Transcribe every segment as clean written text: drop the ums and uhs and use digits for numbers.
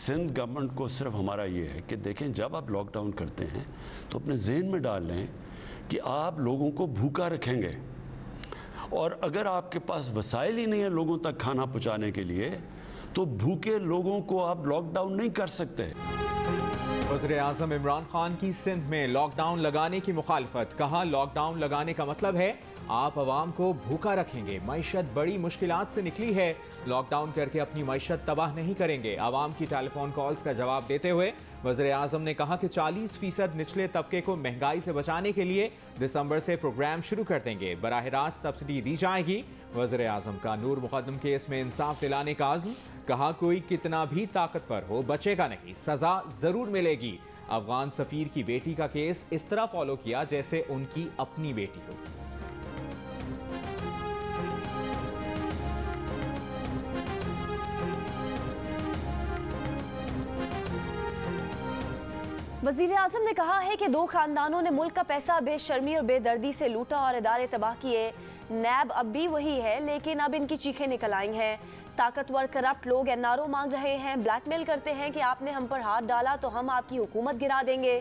Sindh government को सिर्फ हमारा ये है कि देखें, जब आप लॉकडाउन करते हैं तो अपने जहन में डाल लें कि आप लोगों को भूखा रखेंगे, और अगर आपके पास वसाइल ही नहीं है लोगों तक खाना पहुंचाने के लिए, तो भूखे लोगों को आप लॉकडाउन नहीं कर सकते। वज़ीर-ए-आज़म इमरान खान की सिंध में लॉकडाउन लगाने की मुखालफत। कहा, लॉकडाउन लगाने का मतलब है आप अवाम को भूखा रखेंगे। मईशत बड़ी मुश्किलात से निकली है, लॉकडाउन करके अपनी मईशत तबाह नहीं करेंगे। आवाम की टेलीफोन कॉल्स का जवाब देते हुए वज़ीर-ए-आज़म ने कहा कि 40% निचले तबके को महंगाई से बचाने के लिए दिसंबर से प्रोग्राम शुरू कर देंगे। बराह रास्त सब्सिडी दी जाएगी। वज़ीर-ए-आज़म का नूर मुक़द्दम केस में इंसाफ दिलाने का अज़्म। कहा, कोई कितना भी ताकतवर हो बचेगा नहीं, सजा जरूर मिलेगी। अफगान सफीर की बेटी का केस इस तरह फॉलो किया जैसे उनकी अपनी बेटी हो। वज़ीर-ए-आज़म ने कहा है कि दो खानदानों ने मुल्क का पैसा बेशर्मी और बेदर्दी से लूटा और इदारे तबाह किए। नैब अब भी वही है, लेकिन अब इनकी चीखें निकल आई हैं। ताकतवर करप्ट लोग एनआरओ मांग रहे हैं, ब्लैकमेल करते हैं कि आपने हम पर हाथ डाला तो हम आपकी हुकूमत गिरा देंगे।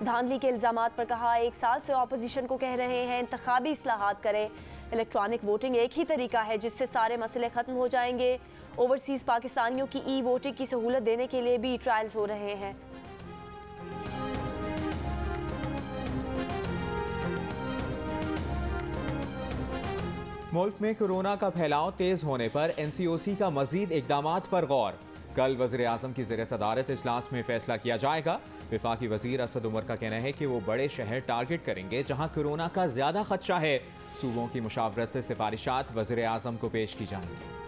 धांधली के इल्जामात पर कहा, 1 साल से ऑपोजिशन को कह रहे हैं इंतखाबी इस्लाहात करें। इलेक्ट्रॉनिक वोटिंग एक ही तरीका है जिससे सारे मसले खत्म हो जाएंगे। ओवरसीज़ पाकिस्तानियों की ई वोटिंग की सहूलत देने के लिए भी ट्रायल्स हो रहे हैं। मुल्क में कोरोना का फैलाव तेज होने पर NCOC का मजीद इकदामात पर गौर। कल वज़ीर-ए-आज़म की ज़ेर सदारत इजलास में फैसला किया जाएगा। वफाकी वज़ीर असद उमर का कहना है कि वो बड़े शहर टारगेट करेंगे जहां कोरोना का ज्यादा खदशा है। सूबों की मुशावरत से सिफारिशात वज़ीर-ए-आज़म को पेश की जाएंगी।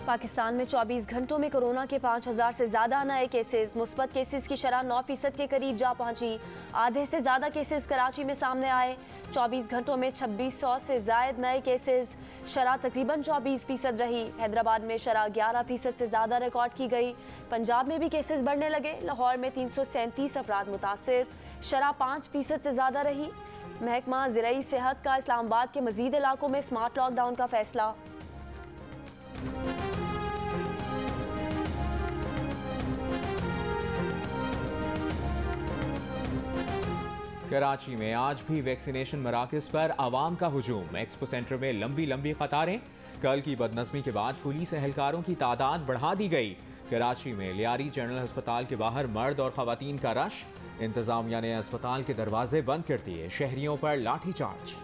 पाकिस्तान में 24 घंटों में कोरोना के 5000 से ज़्यादा नए केसेस। मुस्बत केसेस की शरह 9% के करीब जा पहुंची। आधे से ज़्यादा केसेस कराची में सामने आए। 24 घंटों में 2600 से ज़ायद नए केसेस। शरह तकरीबन 24% रही। हैदराबाद में शरह 11% से ज़्यादा रिकॉर्ड की गई। पंजाब में भी केसेस बढ़ने लगे। लाहौर में 337 अफराद मुतासिर। शरह 5% से ज़्यादा रही। महकमा ज़िराई सेहत का इस्लामाबाद के मज़ीद इलाकों में स्मार्ट लॉकडाउन का फैसला। कराची में आज भी वैक्सीनेशन मराकज़ पर आवाम का हुजूम। एक्सपो सेंटर में लंबी लंबी कतारें। कल की बदनज़मी के बाद पुलिस एहलकारों की तादाद बढ़ा दी गई। कराची में लियारी जनरल अस्पताल के बाहर मर्द और ख़वातीन का रश। इंतज़ामिया ने अस्पताल के दरवाजे बंद कर दिए। शहरियों पर लाठीचार्ज।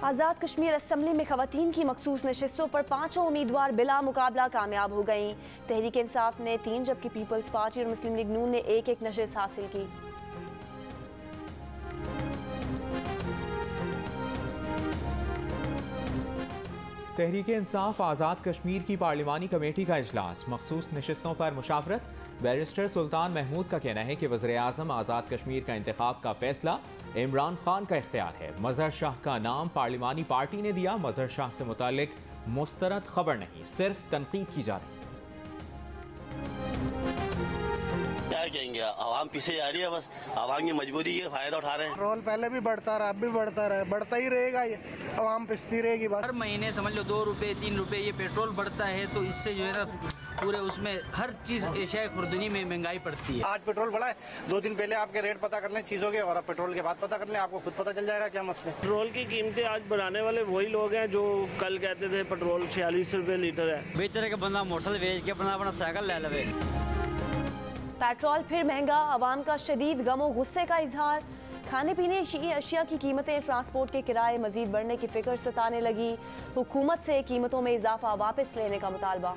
आज़ाद कश्मीर असम्बली में ख़वातीन की मखसूस नशिस्तों पर 5 उम्मीदवार बिला मुकाबला कामयाब हो गईं। तहरीक इंसाफ ने 3 जबकि पीपल्स पार्टी और मुस्लिम लीग नून ने एक नशिस्त हासिल की। तहरीक इंसाफ आज़ाद कश्मीर की पार्लिमानी कमेटी का इजलास। मखसूस नशिस्तों पर मुशावरत। बैरिस्टर सुल्तान महमूद का कहना है कि वज़ीर-ए-आज़म आज़ाद कश्मीर का इंतखाब का फैसला इमरान खान का इख्तियार है। मजहर शाह का नाम पार्लिमानी पार्टी ने दिया। मजहर शाह से मुतालिक मुस्तरद खबर नहीं, सिर्फ तनकीद की जा रही। क्या कहेंगे, आवाम पीछे जा रही है, बस आवाम की मजबूरी के फायदा उठा रहे हैं। पेट्रोल पहले भी बढ़ता रहा, अब भी बढ़ता रहा, बढ़ता ही रहेगा, ये आवाम पिसती रहेगी। बस हर महीने समझ लो 2 रुपए 3 रुपए ये पेट्रोल बढ़ता है, तो इससे जो है ना पूरे उसमें हर चीज एशिया खुर्दनी में महंगाई पड़ती है। आज पेट्रोल बढ़ा है, 2 दिन पहले आपके रेट पता कर लें चीजों के, और अब पेट्रोल के बाद पता कर लें, आपको खुद पता चल जाएगा क्या मसले। पेट्रोल की कीमतें आज बढ़ाने वाले वही लोग हैं जो कल कहते थे पेट्रोल 46 रुपए लीटर है। बेहतर है कि बंदा मोटरसाइकिल बेच के अपना साइकिल ले लवे। पेट्रोल फिर महंगा। आवाम का शदीद गम और गुस्से का इजहार। खाने पीने की अशिया की कीमतें, ट्रांसपोर्ट के किराए मजीद बढ़ने की फिक्र सताने लगी। हुकूमत से कीमतों में इजाफा वापस लेने का मुतालबा।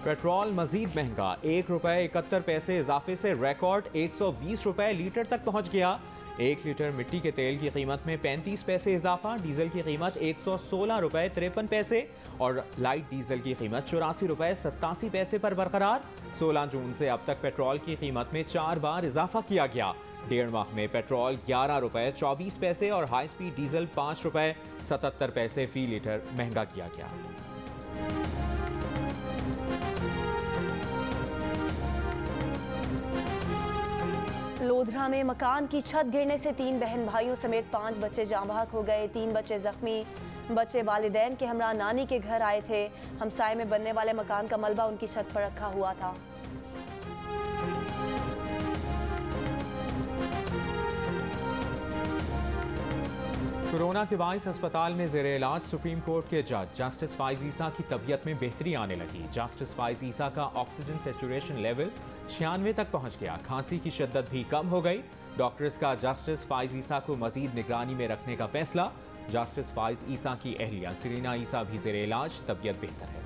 पेट्रोल मजीद महंगा। 1 रुपए 71 पैसे इजाफे से रिकॉर्ड 120 रुपए लीटर तक पहुंच गया। 1 लीटर मिट्टी के तेल की कीमत में 35 पैसे इजाफा। डीजल की कीमत 116 रुपए 53 पैसे और लाइट डीजल की कीमत 84 रुपए 87 पैसे पर बरकरार। 16 जून से अब तक पेट्रोल की कीमत में 4 बार इजाफा किया गया। 1.5 माह में पेट्रोल 11 रुपए 24 पैसे और हाई स्पीड डीजल 5 रुपए 77 पैसे फी लीटर महंगा किया गया। लोधरा में मकान की छत गिरने से 3 बहन भाइयों समेत 5 बच्चे जाँ बहक हो गए। 3 बच्चे जख्मी। बच्चे वालिदैन के हमरा नानी के घर आए थे। हमसाये में बनने वाले मकान का मलबा उनकी छत पर रखा हुआ था। कोरोना के बाइस अस्पताल में ज़ेरे इलाज सुप्रीम कोर्ट के जज जस्टिस फाइज ईसा की तबीयत में बेहतरी आने लगी। जस्टिस फाइज ईसा का ऑक्सीजन सैचुरेशन लेवल 96 तक पहुंच गया। खांसी की शिद्दत भी कम हो गई। डॉक्टर्स का जस्टिस फाइज ईसा को मजीद निगरानी में रखने का फैसला। जस्टिस फाइज ईसा की अहलिया सरीना ईसा भी ज़ेरे इलाज, तबीयत बेहतर है।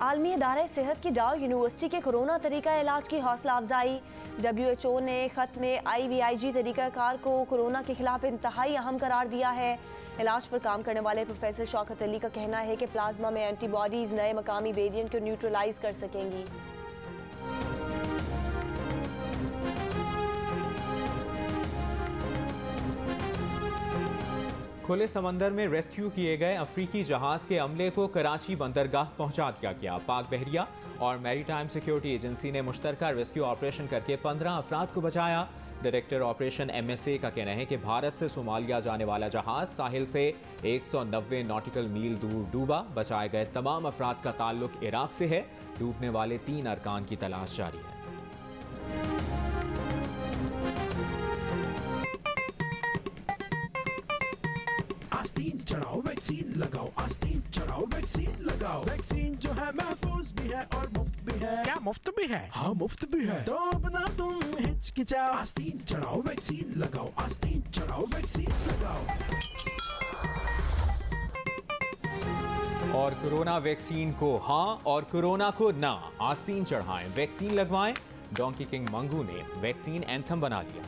आलमी इदारे सेहत की डाउ यूनिवर्सिटी के कोरोना तरीका इलाज की हौसला अफजाई। WHO ने खत में IVIG तरीकाकार को कोरोना के खिलाफ इंतहाई अहम करार दिया है। इलाज पर काम करने वाले प्रोफेसर शौकत अली का कहना है कि प्लाज्मा में एंटीबॉडीज नए मकामी वेरिएंट को न्यूट्रलाइज कर सकेंगी। खुले समंदर में रेस्क्यू किए गए अफ्रीकी जहाज के अमले को कराची बंदरगाह पहुंचा दिया गया। पाक बहरिया और मैरीटाइम सिक्योरिटी एजेंसी ने मुश्तरका रेस्क्यू ऑपरेशन करके 15 अफराद को बचाया। डायरेक्टर ऑपरेशन MSA का कहना है कि भारत से सोमालिया जाने वाला जहाज साहिल से 190 नॉटिकल मील दूर डूबा। बचाए गए तमाम अफराद का ताल्लुक इराक से है। डूबने वाले 3 अरकान की तलाश जारी है। आस्तीन चढ़ाओ वैक्सीन लगाओ, आस्तीन चढ़ाओ वैक्सीन लगाओ। वैक्सीन जो है महफूज भी है और मुफ्त भी है। क्या मुफ्त भी है? हाँ मुफ्त भी है। तो अपना तुम हिचकिचाओ, आस्तीन चढ़ाओ वैक्सीन लगाओ, आस्तीन चढ़ाओ वैक्सीन लगाओ। और कोरोना वैक्सीन को हाँ और कोरोना को ना, आस्तीन चढ़ाएं, वैक्सीन लगवाएं। डोंकी किंग मंगू ने वैक्सीन एंथम बना लिया।